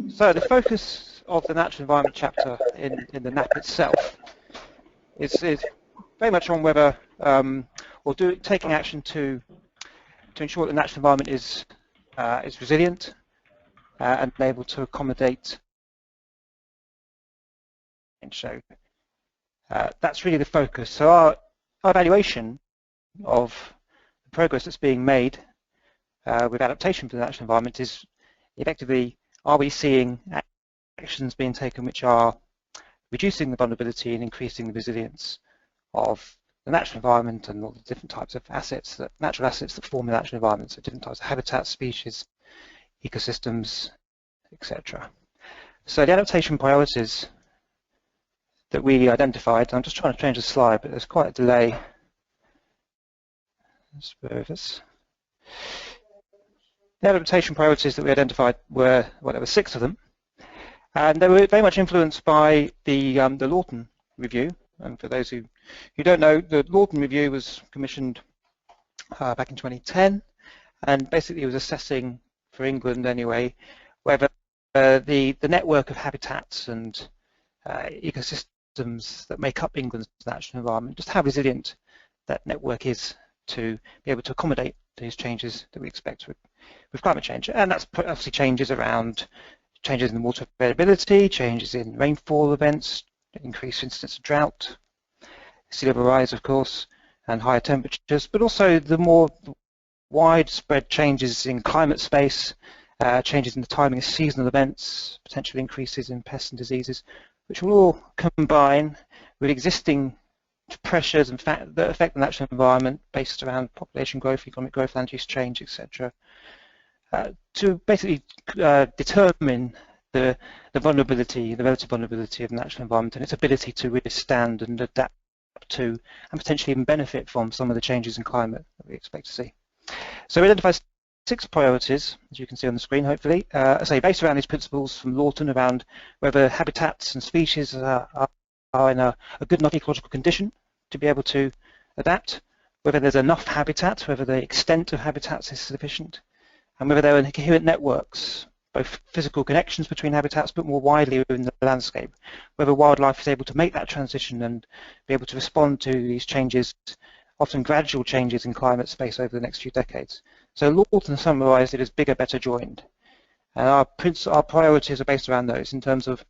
So the focus of the natural environment chapter in the NAP itself is very much on whether, taking action to ensure that the natural environment is resilient and able to accommodate. And so that's really the focus. So our evaluation of the progress that's being made with adaptation for the natural environment is effectively, are we seeing actions being taken which are reducing the vulnerability and increasing the resilience of the natural environment and all the different types of assets, natural assets that form the natural environment, so different types of habitats, species, ecosystems, etc. So the adaptation priorities that we identified, I'm just trying to change the slide, but there's quite a delay. Let's bear with us. The adaptation priorities that we identified were, well, there were 6 of them, and they were very much influenced by the Lawton Review. And for those who don't know, the Lawton Review was commissioned back in 2010, and basically it was assessing, for England anyway, whether the network of habitats and ecosystems that make up England's natural environment, just how resilient that network is to be able to accommodate these changes that we expect with climate change. And that's obviously changes around changes in water availability, changes in rainfall events, increased incidence of drought, sea level rise, of course, and higher temperatures, but also the more widespread changes in climate space, changes in the timing of seasonal events, potential increases in pests and diseases, which will all combine with existing pressures and that affect the natural environment based around population growth, economic growth, land use change, etc., to basically determine the vulnerability, the relative vulnerability of the natural environment and its ability to withstand and adapt to and potentially even benefit from some of the changes in climate that we expect to see. So we identified 6 priorities, as you can see on the screen, hopefully, based around these principles from Lawton around whether habitats and species are in a good enough ecological condition to be able to adapt, whether there's enough habitat, whether the extent of habitats is sufficient, and whether there are coherent networks, both physical connections between habitats, but more widely within the landscape, whether wildlife is able to make that transition and be able to respond to these changes, often gradual changes in climate space over the next few decades. So Lawton summarised it as bigger, better joined. And our priorities are based around those in terms of,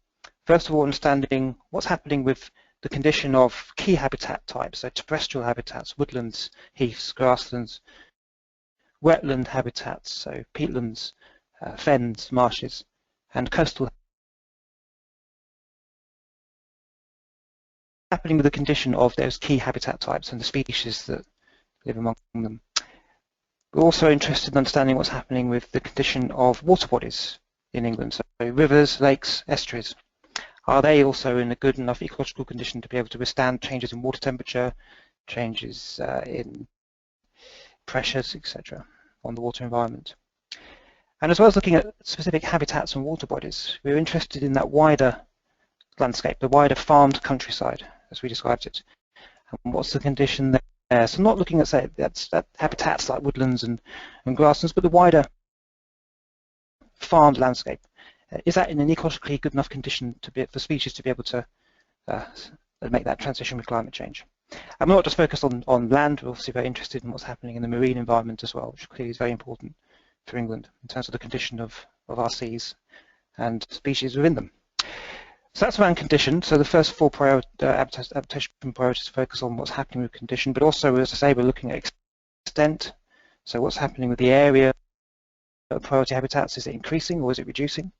first of all, understanding what's happening with the condition of key habitat types, so terrestrial habitats, woodlands, heaths, grasslands, wetland habitats, so peatlands, fens, marshes, and coastal. Happening with the condition of those key habitat types and the species that live among them. We're also interested in understanding what's happening with the condition of water bodies in England, so rivers, lakes, estuaries. Are they also in a good enough ecological condition to be able to withstand changes in water temperature, changes in pressures, etc., on the water environment? And as well as looking at specific habitats and water bodies, we're interested in that wider landscape, the wider farmed countryside, as we described it. And what's the condition there? So not looking at, say, that habitats like woodlands and grasslands, but the wider farmed landscape. Is that in an ecologically good enough condition for species to be able to make that transition with climate change? And we're not just focused on land, we're obviously very interested in what's happening in the marine environment as well, which clearly is very important for England in terms of the condition of our seas and species within them. So that's around condition. So the first 4 adaptation priorities focus on what's happening with condition, but also, as I say, we're looking at extent. So what's happening with the area of priority habitats? Is it increasing or is it reducing?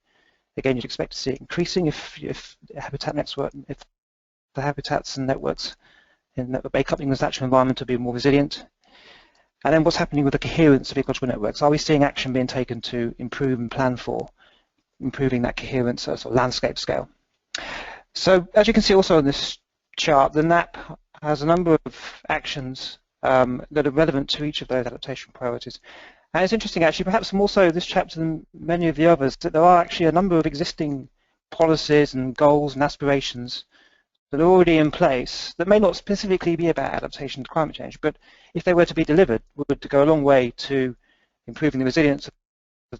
Again, you'd expect to see it increasing if the habitats and networks that make up England's natural environment to be more resilient. And then what's happening with the coherence of ecological networks? Are we seeing action being taken to improve and plan for improving that coherence at a sort of landscape scale? So as you can see also on this chart, the NAP has a number of actions that are relevant to each of those adaptation priorities. And it's interesting, actually, perhaps more so this chapter than many of the others, that there are actually a number of existing policies and goals and aspirations that are already in place that may not specifically be about adaptation to climate change, but if they were to be delivered, would go a long way to improving the resilience of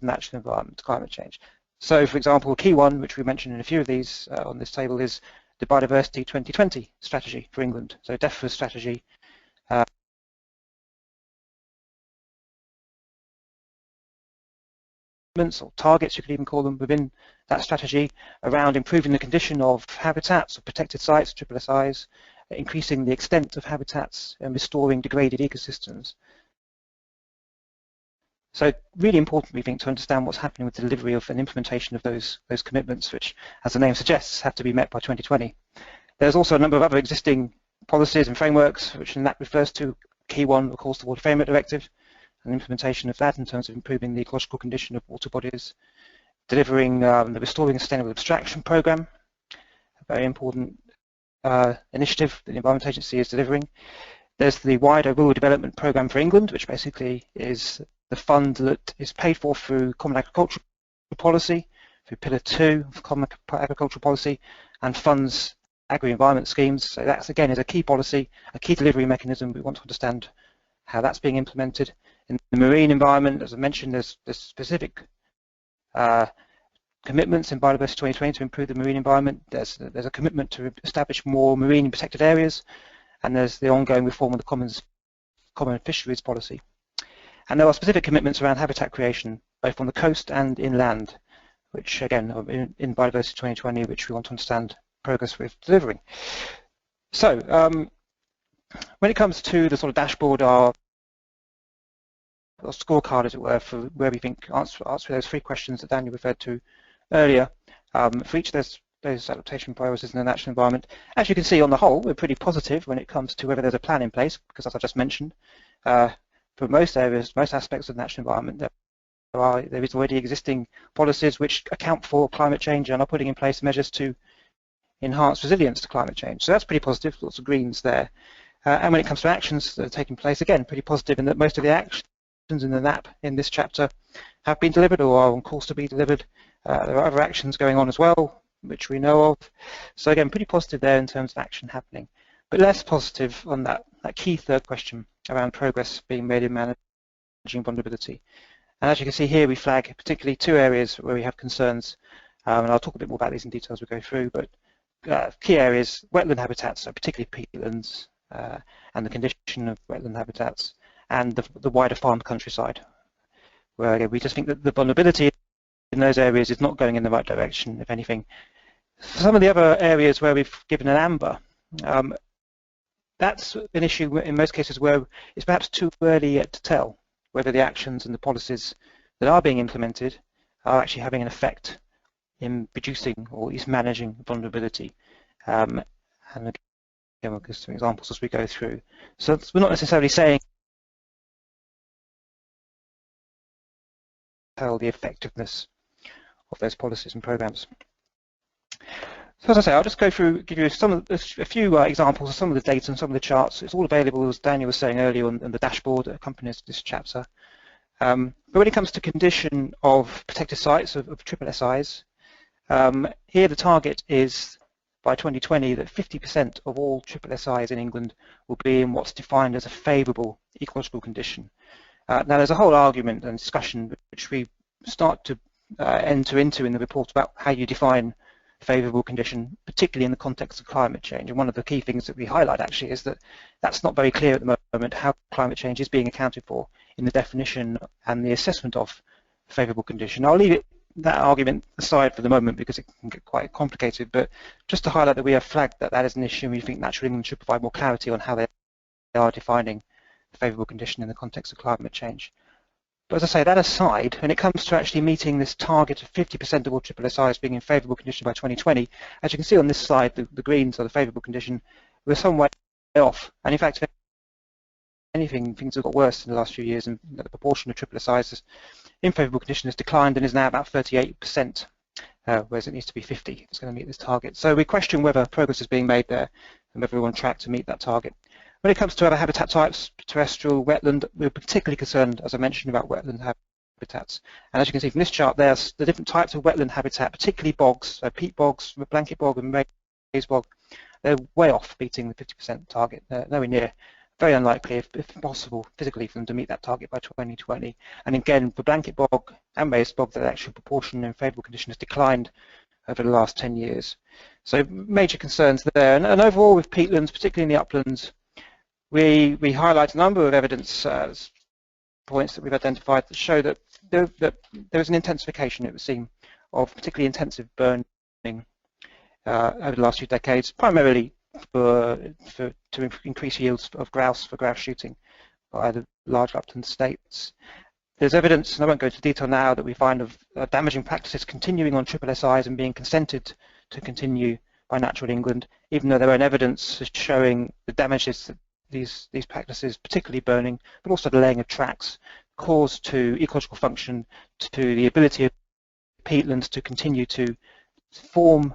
the natural environment to climate change. So, for example, a key one, which we mentioned in a few of these on this table, is the Biodiversity 2020 strategy for England. So, DEFRA's strategy. Or targets, you could even call them, within that strategy around improving the condition of habitats, of protected sites, SSSIs, increasing the extent of habitats and restoring degraded ecosystems. So really important, we think, to understand what's happening with the delivery of and implementation of those commitments, which, as the name suggests, have to be met by 2020. There's also a number of other existing policies and frameworks, which that refers to. Key one, of course, the Water Framework Directive, and implementation of that in terms of improving the ecological condition of water bodies, delivering the Restoring Sustainable Abstraction Programme, a very important initiative that the Environment Agency is delivering. There's the wider Rural Development Programme for England, which basically is the fund that is paid for through Common Agricultural Policy, through Pillar 2 of Common Agricultural Policy, and funds agri-environment schemes. So that's, again, is a key policy, a key delivery mechanism. We want to understand how that's being implemented. In the marine environment, as I mentioned, there's specific commitments in Biodiversity 2020 to improve the marine environment. There's a commitment to establish more marine protected areas, and there's the ongoing reform of the Common Fisheries Policy. And there are specific commitments around habitat creation, both on the coast and inland, which again are in Biodiversity 2020, which we want to understand progress with delivering. So when it comes to the sort of dashboard, our scorecard, as it were, for where we think answer those three questions that Daniel referred to earlier, for each of those adaptation priorities in the natural environment, as you can see, on the whole, we're pretty positive when it comes to whether there's a plan in place, because as I just mentioned, for most areas, most aspects of the natural environment, there is already existing policies which account for climate change and are putting in place measures to enhance resilience to climate change. So that's pretty positive, lots of greens there. And when it comes to actions that are taking place, again, pretty positive in that most of the actions in the NAP in this chapter have been delivered or are on course to be delivered. There are other actions going on as well, which we know of. So again, pretty positive there in terms of action happening, but less positive on that key third question around progress being made in managing vulnerability. And as you can see here, we flag particularly two areas where we have concerns, and I'll talk a bit more about these in detail as we go through, but key areas, wetland habitats, so particularly peatlands, and the condition of wetland habitats, and the wider farmed countryside, where again, we just think that the vulnerability in those areas is not going in the right direction, if anything. Some of the other areas where we've given an amber, that's an issue in most cases where it's perhaps too early yet to tell whether the actions and the policies that are being implemented are actually having an effect in reducing or at least managing vulnerability. And again, we'll give some examples as we go through. So we're not necessarily saying tell the effectiveness of those policies and programs. So as I say, I'll just go through, give you a few examples of some of the data and some of the charts. It's all available, as Daniel was saying earlier, on the dashboard that accompanies this chapter. But when it comes to condition of protected sites, of SSSIs, here the target is by 2020 that 50% of all SSSIs in England will be in what's defined as a favourable ecological condition. Now there's a whole argument and discussion which we start to enter into in the report about how you define favourable condition, particularly in the context of climate change. And one of the key things that we highlight actually is that that's not very clear at the moment how climate change is being accounted for in the definition and the assessment of favourable condition. I'll leave that argument aside for the moment because it can get quite complicated, but just to highlight that we have flagged that that is an issue and we think Natural England should provide more clarity on how they are defining favourable condition in the context of climate change. But as I say, that aside, when it comes to actually meeting this target of 50% of all SSSIs being in favourable condition by 2020, as you can see on this slide, the greens are the favourable condition, we're some way off. And in fact, if anything, things have got worse in the last few years, and the proportion of SSSIs in favourable condition has declined and is now about 38%, whereas it needs to be 50 if it's going to meet this target. So we question whether progress is being made there and whether we're on track to meet that target. When it comes to other habitat types, terrestrial, wetland, we're particularly concerned, as I mentioned, about wetland habitats. And as you can see from this chart, there's the different types of wetland habitat, particularly bogs, so peat bogs, blanket bog and maize bog. They're way off beating the 50% target, nowhere near very unlikely, if possible, physically for them to meet that target by 2020. And again, for blanket bog and raised bog, the actual proportion in favourable condition has declined over the last 10 years. So major concerns there. And overall with peatlands, particularly in the uplands, we highlight a number of evidence points that we've identified that show that there is an intensification, it would seem, of particularly intensive burning over the last few decades, primarily to increase yields of grouse for grouse shooting by the large upland states. There's evidence, and I won't go into detail now, that we find of damaging practices continuing on SSSIs and being consented to continue by Natural England, even though their own evidence is showing the damages that these practices, particularly burning, but also the laying of tracks, cause to ecological function, to the ability of peatlands to continue to form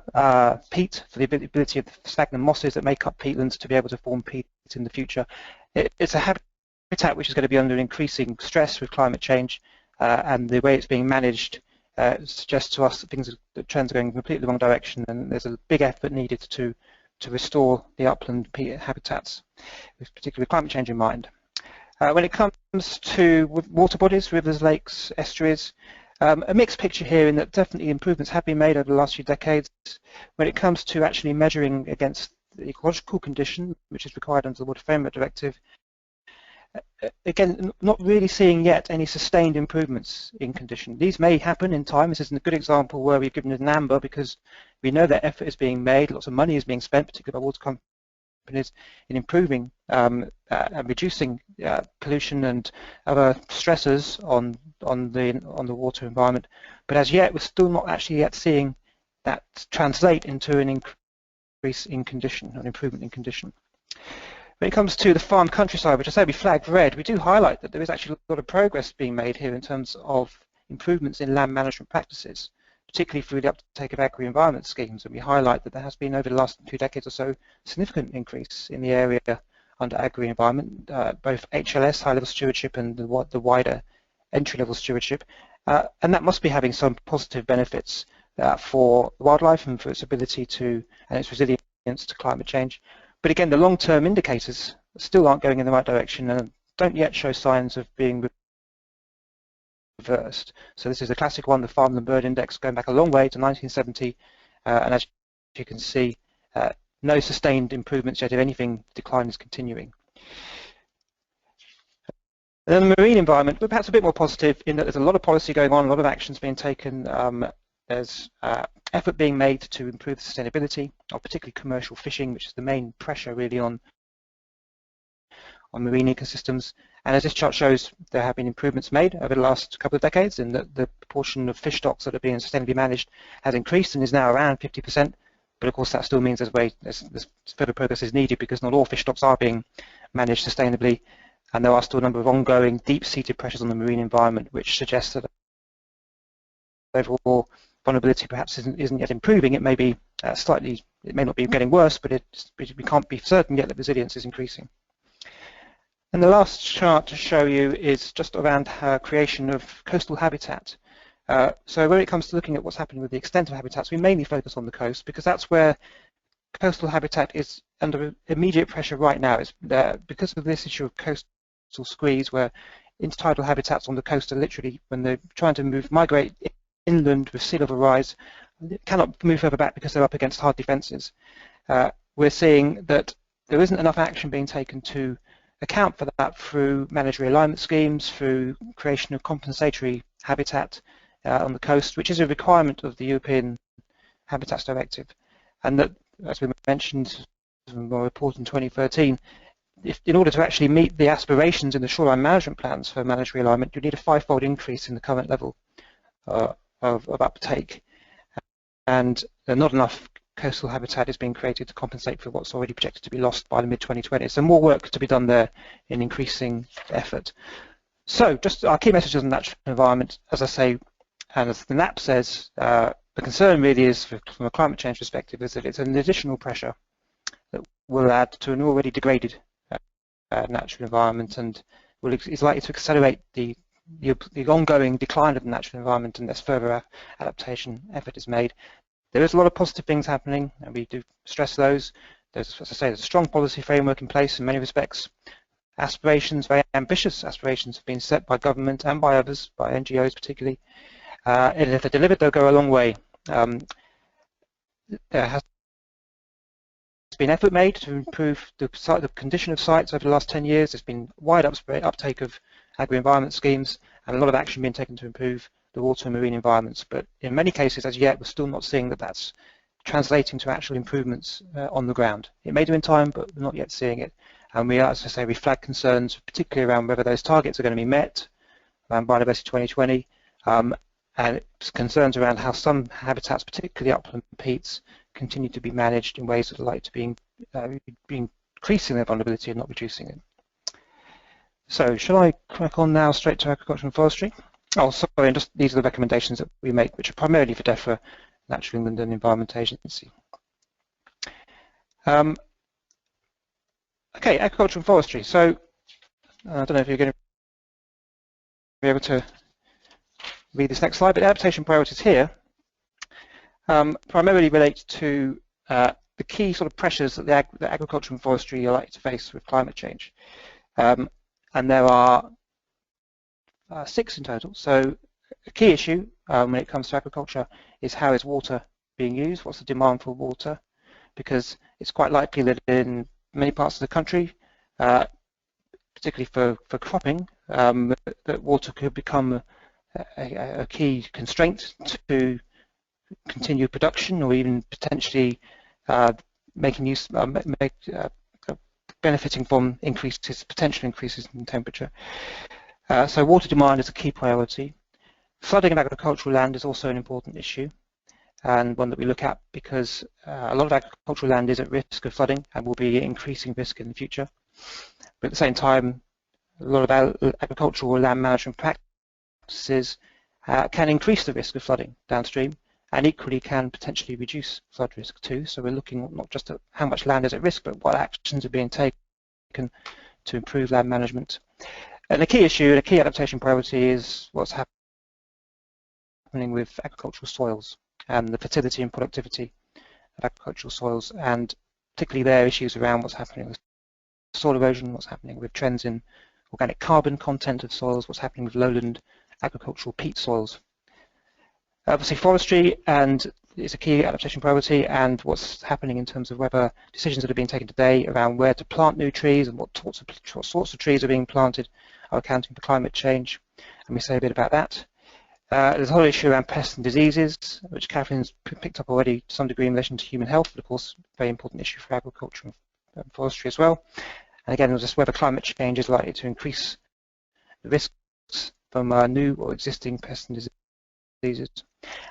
peat, for the ability of the sphagnum mosses that make up peatlands to be able to form peat in the future. It's a habitat which is going to be under increasing stress with climate change, and the way it's being managed suggests to us that the trends are going completely the wrong direction, and there's a big effort needed to restore the upland peat habitats, with particularly climate change in mind. When it comes to water bodies, rivers, lakes, estuaries, a mixed picture here in that definitely improvements have been made over the last few decades. When it comes to actually measuring against the ecological condition, which is required under the Water Framework Directive, again, not really seeing yet any sustained improvements in condition. These may happen in time. This is a good example where we've given it an amber because we know that effort is being made, lots of money is being spent, particularly by water companies, in improving and reducing pollution and other stressors on the water environment. But as yet, we're still not actually yet seeing that translate into an increase in condition, an improvement in condition. When it comes to the farm countryside, which I say we flagged red, we do highlight that there is actually a lot of progress being made here in terms of improvements in land management practices, particularly through the uptake of agri-environment schemes. And we highlight that there has been, over the last 2 decades or so, a significant increase in the area under agri-environment, both HLS, high-level stewardship, and the wider entry-level stewardship. And that must be having some positive benefits for wildlife and for its ability to, and its resilience to climate change. But again, the long-term indicators still aren't going in the right direction and don't yet show signs of being reversed. So this is a classic one, the Farmland Bird Index, going back a long way to 1970, and as you can see, no sustained improvements yet. If anything, decline is continuing. And then the marine environment, we're perhaps a bit more positive in that there's a lot of policy going on, a lot of actions being taken. There's effort being made to improve the sustainability of particularly commercial fishing, which is the main pressure really on marine ecosystems. And as this chart shows, there have been improvements made over the last couple of decades, and the proportion of fish stocks that are being sustainably managed has increased and is now around 50%. But of course, that still means there's further progress is needed because not all fish stocks are being managed sustainably, and there are still a number of ongoing deep-seated pressures on the marine environment, which suggests that overall vulnerability perhaps isn't yet improving. It may be it may not be getting worse, but we can't be certain yet that resilience is increasing. And the last chart to show you is just around creation of coastal habitat. So when it comes to looking at what's happening with the extent of habitats, we mainly focus on the coast because that's where coastal habitat is under immediate pressure right now. It's because of this issue of coastal squeeze, where intertidal habitats on the coast are literally, when they're trying to migrate inland with sea level rise, cannot move further back because they're up against hard defences. We're seeing that there isn't enough action being taken to account for that through managed realignment schemes, through creation of compensatory habitat on the coast, which is a requirement of the European Habitats Directive. And that, as we mentioned in our report in 2013, in order to actually meet the aspirations in the shoreline management plans for managed realignment, you need a 5-fold increase in the current level of uptake, and not enough coastal habitat is being created to compensate for what's already projected to be lost by the mid-2020s. So more work to be done there in increasing effort. So just our key messages on natural environment, as I say, and as the NAP says, the concern really is, from a climate change perspective, is that it's an additional pressure that will add to an already degraded natural environment, and is likely to accelerate the ongoing decline of the natural environment unless further adaptation effort is made. There is a lot of positive things happening, and we do stress those. There's, as I say, there's a strong policy framework in place in many respects. aspirations, very ambitious aspirations, have been set by government and by others, by NGOs particularly. And if they're delivered, they'll go a long way. There has been effort made to improve the condition of sites over the last 10 years. There's been wide uptake of agri-environment schemes and a lot of action being taken to improve the water and marine environments. But in many cases, as yet, we're still not seeing that that's translating to actual improvements on the ground. It may do in time, but we're not yet seeing it. And we are, as I say, we flag concerns, particularly around whether those targets are going to be met around Biodiversity 2020, and concerns around how some habitats, particularly upland peats, continue to be managed in ways that are likely to be increasing their vulnerability and not reducing it. So, shall I crack on now straight to agriculture and forestry? Oh, sorry, and just these are the recommendations that we make, which are primarily for DEFRA, Natural England and Environment Agency. Okay, agriculture and forestry. So, I don't know if you're going to be able to read this next slide, but adaptation priorities here primarily relate to the key sort of pressures that the agriculture and forestry are likely to face with climate change. And there are 6 in total. So a key issue when it comes to agriculture is how is water being used, what's the demand for water, because it's quite likely that in many parts of the country, particularly for cropping, that water could become a key constraint to continued production, or even potentially making use, benefiting from potential increases in temperature. So water demand is a key priority. Flooding of agricultural land is also an important issue, and one that we look at because a lot of agricultural land is at risk of flooding and will be increasing risk in the future. But at the same time, a lot of agricultural land management practices can increase the risk of flooding downstream, and equally can potentially reduce flood risk too. So we're looking not just at how much land is at risk, but what actions are being taken to improve land management. And a key issue and a key adaptation priority is what's happening with agricultural soils and the fertility and productivity of agricultural soils, and particularly their issues around what's happening with soil erosion, what's happening with trends in organic carbon content of soils, what's happening with lowland agricultural peat soils. Obviously forestry is a key adaptation priority, and what's happening in terms of whether decisions that are being taken today around where to plant new trees and what sorts of trees are being planted are accounting for climate change, and we say a bit about that. There's a whole issue around pests and diseases, which Catherine's picked up already to some degree in relation to human health, but of course a very important issue for agriculture and forestry as well. And again, just whether climate change is likely to increase the risks from new or existing pests and diseases.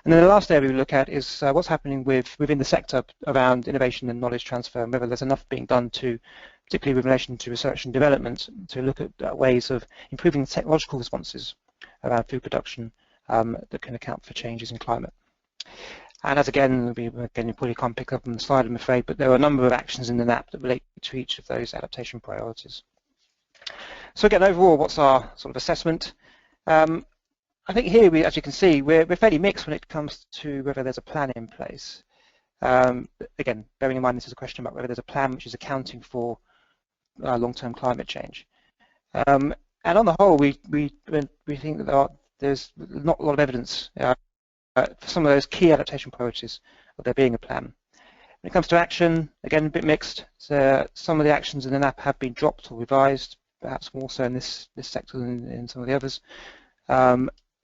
And then the last area we look at is what's happening within the sector around innovation and knowledge transfer, and whether there's enough being done to, particularly with relation to research and development, to look at ways of improving technological responses around food production that can account for changes in climate. And as again, you probably can't pick up on the slide, I'm afraid, but there are a number of actions in the NAP that relate to each of those adaptation priorities. So again, overall, what's our sort of assessment? I think here, as you can see, we're fairly mixed when it comes to whether there's a plan in place. Again, bearing in mind this is a question about whether there's a plan which is accounting for long-term climate change. And on the whole, we think that there's not a lot of evidence for some of those key adaptation priorities of there being a plan. When it comes to action, again, a bit mixed. So some of the actions in the NAP have been dropped or revised, perhaps more so in this sector than in some of the others.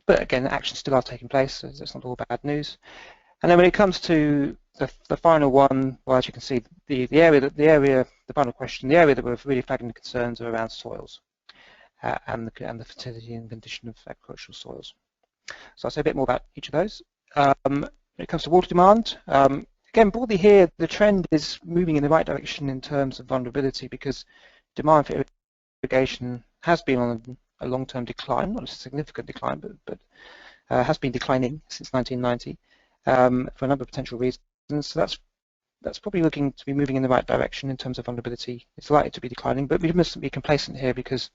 But again, actions still are taking place, so it's not all bad news. And then when it comes to the final one, well, as you can see, the final question, the area that we're really flagging the concerns are around soils and the fertility and condition of agricultural soils. So I'll say a bit more about each of those. When it comes to water demand, again, broadly here, the trend is moving in the right direction in terms of vulnerability, because demand for irrigation has been on a long-term decline, not a significant decline, but has been declining since 1990 for a number of potential reasons. So that's probably looking to be moving in the right direction in terms of vulnerability. It's likely to be declining, but we mustn't be complacent here, because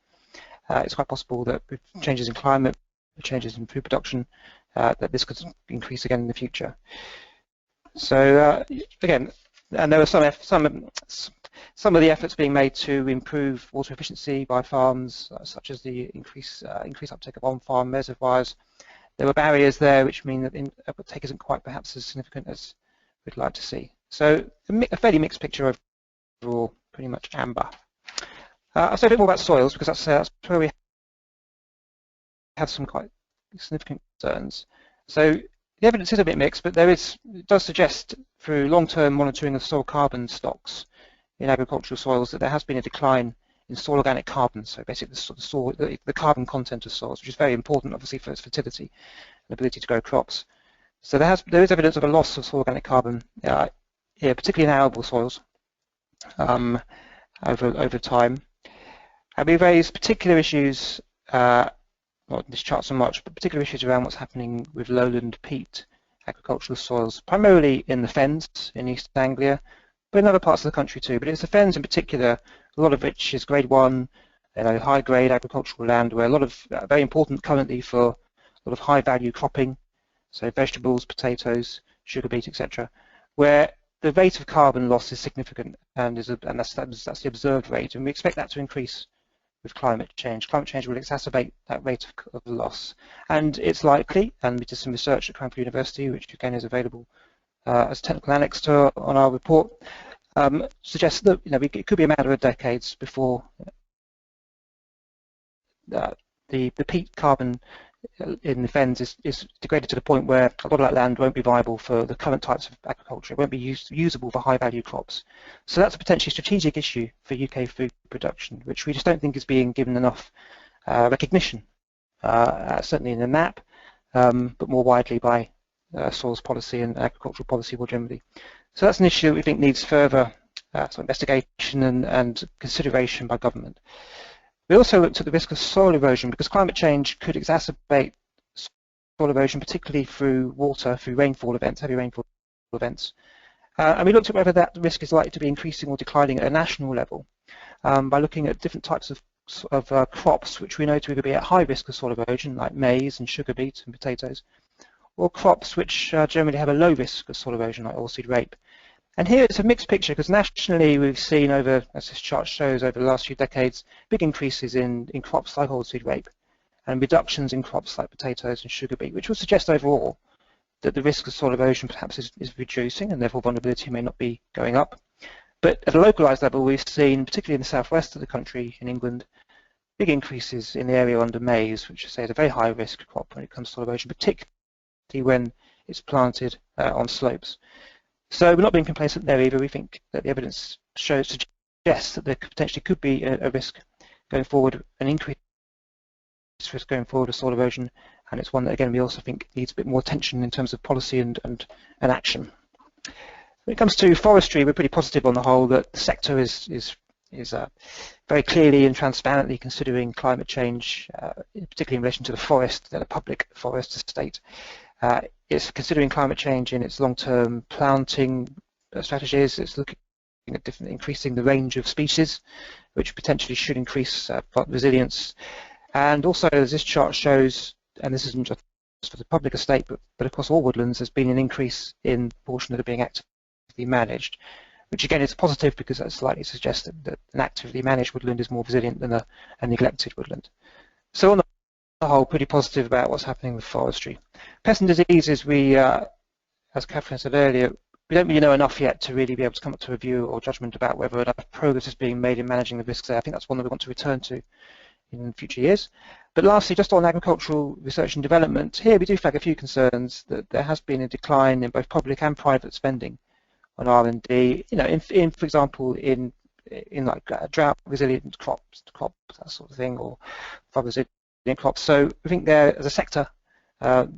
it's quite possible that with changes in climate, changes in food production, that this could increase again in the future. So again, and there are some Some of the efforts being made to improve water efficiency by farms, such as the increased uptake of on-farm reservoirs. There were barriers there which mean that uptake isn't quite perhaps as significant as we'd like to see. So a fairly mixed picture overall, pretty much amber. I'll say a bit more about soils because that's where we have some quite significant concerns. So the evidence is a bit mixed, but it does suggest through long-term monitoring of soil carbon stocks in agricultural soils that there has been a decline in soil organic carbon, so basically the carbon content of soils, which is very important obviously for its fertility and ability to grow crops. So there is evidence of a loss of soil organic carbon here, particularly in arable soils over time. And we raised particular issues, not in this chart so much, but particular issues around what's happening with lowland peat agricultural soils, primarily in the fens in East Anglia, but in other parts of the country too. But it's the fens in particular, a lot of which is grade 1, high-grade agricultural land, where a lot of very important currently for a lot of high-value cropping, so vegetables, potatoes, sugar beet, etc., where the rate of carbon loss is significant, and that's the observed rate, and we expect that to increase with climate change. Climate change will exacerbate that rate of loss, and it's likely, and we did some research at Cranfield University, which again is available as a technical annex on our report, suggests that it could be a matter of decades before the peat carbon in the fens is degraded to the point where a lot of that land won't be viable for the current types of agriculture. It won't be usable for high-value crops. So that's a potentially strategic issue for UK food production, which we just don't think is being given enough recognition, certainly in the map, but more widely by soils policy and agricultural policy more generally. So that's an issue that we think needs further investigation and consideration by government. We also looked at the risk of soil erosion because climate change could exacerbate soil erosion, particularly through rainfall events, heavy rainfall events. And we looked at whether that risk is likely to be increasing or declining at a national level by looking at different types of crops which we know to either be at high risk of soil erosion, like maize and sugar beet and potatoes, or crops which generally have a low risk of soil erosion, like oilseed rape. And here it's a mixed picture because nationally we've seen over, as this chart shows, over the last few decades, big increases in crops like oilseed rape and reductions in crops like potatoes and sugar beet, which would suggest overall that the risk of soil erosion perhaps is reducing and therefore vulnerability may not be going up. But at a localised level, we've seen, particularly in the southwest of the country in England, big increases in the area under maize, which I say is a very high risk crop when it comes to soil erosion, particularly when it's planted on slopes. So we're not being complacent there either. We think that the evidence suggests that there potentially could be a risk going forward, an increased risk going forward of soil erosion, and it's one that again we also think needs a bit more attention in terms of policy and action. When it comes to forestry, we're pretty positive on the whole that the sector is very clearly and transparently considering climate change, particularly in relation to the forest, the public forest estate. It's considering climate change in its long-term planting strategies. It's looking at increasing the range of species, which potentially should increase resilience. And also, as this chart shows, and this isn't just for the public estate, but across all woodlands, there's been an increase in the portion that are being actively managed, which again is positive because that's likely to suggest that an actively managed woodland is more resilient than a neglected woodland. So on the whole, pretty positive about what's happening with forestry. Pests and diseases, as Catherine said earlier, we don't really know enough yet to really be able to come up to a view or judgment about whether enough progress is being made in managing the risks there. I think that's one that we want to return to in future years. But lastly, just on agricultural research and development, here we do flag a few concerns that there has been a decline in both public and private spending on R&D. For example, in like drought resilient crops, that sort of thing, or flood resilient crops. So we think there, as a sector,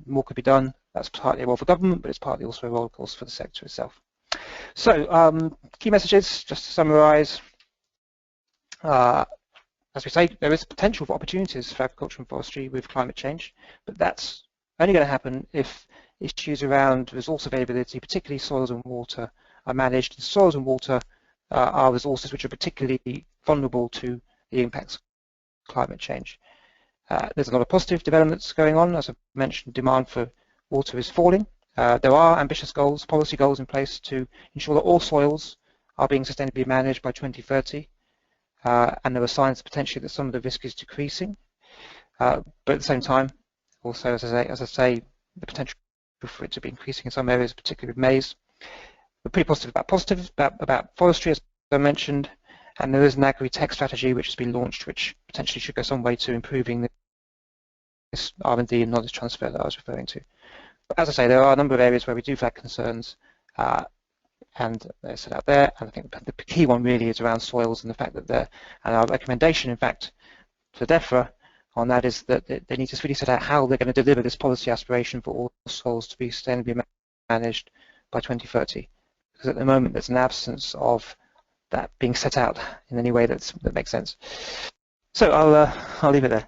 more could be done. That's partly a role for government, but it's partly also a role, of course, for the sector itself. So key messages, just to summarise. As we say, there is potential for opportunities for agriculture and forestry with climate change, but that's only going to happen if issues around resource availability, particularly soils and water, are managed. And soils and water are resources which are particularly vulnerable to the impacts of climate change. There's a lot of positive developments going on. As I mentioned, demand for water is falling. There are ambitious goals, policy goals in place to ensure that all soils are being sustainably managed by 2030, and there are signs potentially that some of the risk is decreasing. But at the same time, also, as I say, the potential for it to be increasing in some areas, particularly with maize. We're pretty positive about forestry, as I mentioned, and there is an agri-tech strategy which has been launched, which potentially should go some way to improving this R&D and knowledge transfer that I was referring to. But as I say, there are a number of areas where we do flag concerns, and they're set out there. And I think the key one really is around soils and the fact that and our recommendation, in fact, for DEFRA on that is that they need to really set out how they're going to deliver this policy aspiration for all soils to be sustainably managed by 2030. Because at the moment there's an absence of that being set out in any way that makes sense. So I'll leave it there.